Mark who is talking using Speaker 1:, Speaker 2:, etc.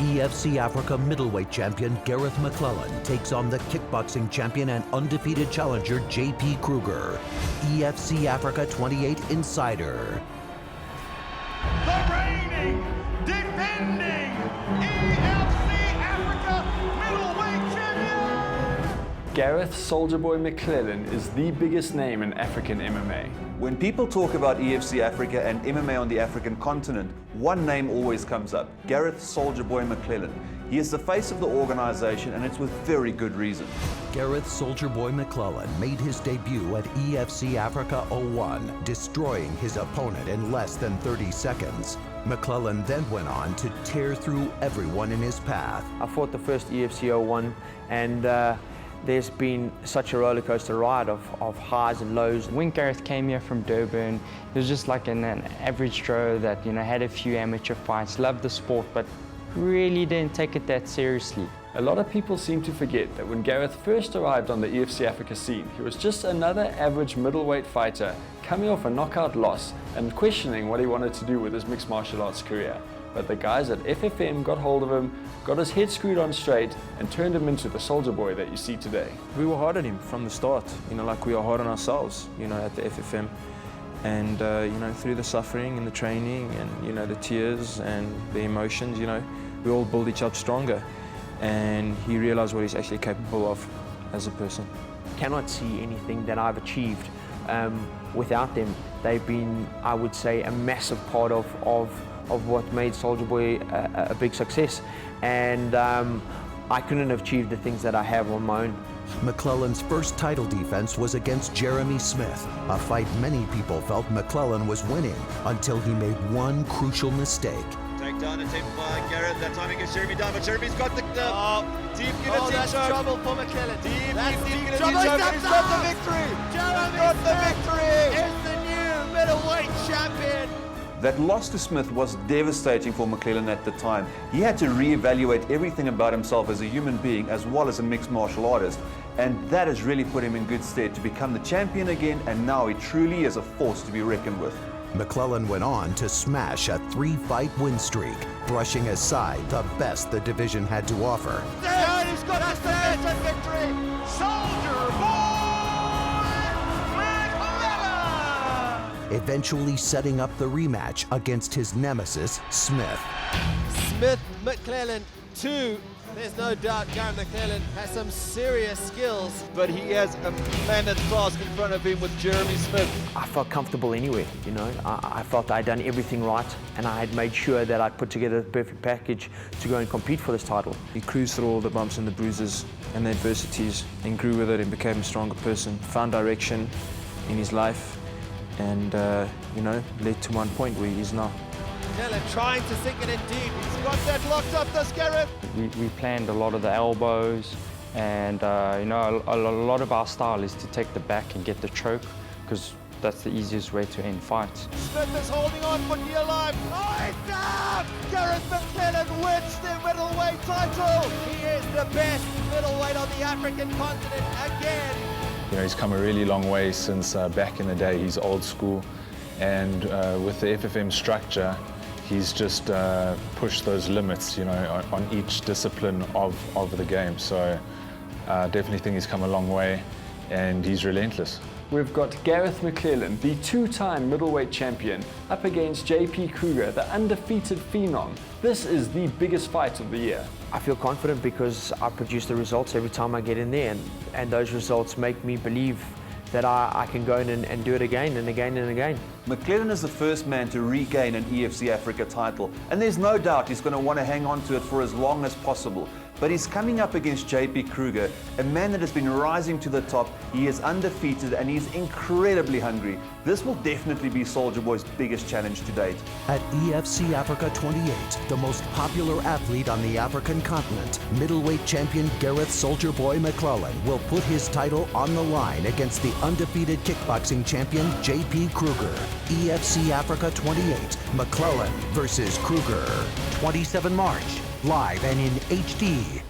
Speaker 1: EFC Africa middleweight champion Garreth McLellan takes on the kickboxing champion and undefeated challenger JP Kruger. EFC Africa 28 Insider.
Speaker 2: The reigning, defending EFC Africa middleweight champion!
Speaker 3: Garreth "Soldier Boy" McLellan is the biggest name in African MMA.
Speaker 4: When people talk about EFC Africa and MMA on the African continent, one name always comes up: Garreth "Soldier Boy" McLellan. He is the face of the organization, and it's with very good reason.
Speaker 1: Garreth "Soldier Boy" McLellan made his debut at EFC Africa 01, destroying his opponent in less than 30 seconds. McLellan then went on to tear through everyone in his path.
Speaker 5: I fought the first EFC 01, and there's been such a roller coaster ride of highs and lows.
Speaker 6: When Garreth came here from Durban, he was just like an average Joe that, had a few amateur fights, loved the sport, but really didn't take it that seriously.
Speaker 3: A lot of people seem to forget that when Garreth first arrived on the EFC Africa scene, he was just another average middleweight fighter coming off a knockout loss and questioning what he wanted to do with his mixed martial arts career. But the guys at FFM got hold of him, got his head screwed on straight, and turned him into the soldier boy that you see today.
Speaker 7: We were hard on him from the start, like we are hard on ourselves, at the FFM. And, through the suffering and the training and, the tears and the emotions, we all build each other stronger. And he realized what he's actually capable of as a person.
Speaker 5: Cannot see anything that I've achieved without them. They've been, I would say, a massive part of what made Soldier Boy a big success. And I couldn't have achieved the things that I have on my own.
Speaker 1: McLellan's first title defense was against Jeremy Smith, a fight many people felt McLellan was winning until he made one crucial mistake.
Speaker 8: Takedown attempt by Garreth, that time against Jeremy down, but Jeremy's got the deep guillotine
Speaker 9: that's
Speaker 8: choke.
Speaker 9: Trouble for McLellan.
Speaker 8: Deep guillotine
Speaker 9: trouble.
Speaker 8: choke, he's got the victory!
Speaker 9: Jeremy
Speaker 8: got the victory!
Speaker 9: Is the new middleweight champion.
Speaker 4: That loss to Smith was devastating for McLellan at the time. He had to reevaluate everything about himself as a human being as well as a mixed martial artist. And that has really put him in good stead to become the champion again, and now he truly is a force to be reckoned with.
Speaker 1: McLellan went on to smash a 3-fight win streak, brushing aside the best the division had to offer.
Speaker 9: There, he's got the victory!
Speaker 2: Soldier Boy McLellan!
Speaker 1: Eventually setting up the rematch against his nemesis, Smith.
Speaker 9: Smith McLellan 2. There's no doubt Garreth McLellan has some serious skills.
Speaker 8: But he has a mammoth task in front of him with Jeremy Smith.
Speaker 5: I felt comfortable anyway, I felt I'd done everything right, and I had made sure that I'd put together the perfect package to go and compete for this title.
Speaker 7: He cruised through all the bumps and the bruises and the adversities and grew with it and became a stronger person, found direction in his life, and led to one point where he is now.
Speaker 9: McLellan trying to sink it in deep. He's got that locked up, this Garreth.
Speaker 6: We planned a lot of the elbows, and a lot of our style is to take the back and get the choke, because that's the easiest way to end fights.
Speaker 9: Smith is holding on for dear life. Oh, it's down! Garreth McLellan wins the middleweight title. He is the best middleweight on the African continent again.
Speaker 10: He's come a really long way since back in the day. He's old school, and with the FFM structure, he's just pushed those limits, on each discipline of the game. So definitely think he's come a long way, and he's relentless.
Speaker 3: We've got Garreth McLellan, the two-time middleweight champion, up against JP Kruger, the undefeated phenom. This is the biggest fight of the year.
Speaker 5: I feel confident because I produce the results every time I get in there, and those results make me believe that I can go in and do it again and again and again.
Speaker 4: McLellan is the first man to regain an EFC Africa title, and there's no doubt he's going to want to hang on to it for as long as possible. But he's coming up against JP Kruger, a man that has been rising to the top. He is undefeated and he's incredibly hungry. This will definitely be Soldier Boy's biggest challenge to date.
Speaker 1: At EFC Africa 28, the most popular athlete on the African continent, middleweight champion Garreth "Soldier Boy" McLellan will put his title on the line against the undefeated kickboxing champion JP Kruger. EFC Africa 28, McLellan versus Kruger. 27 March, live and in HD.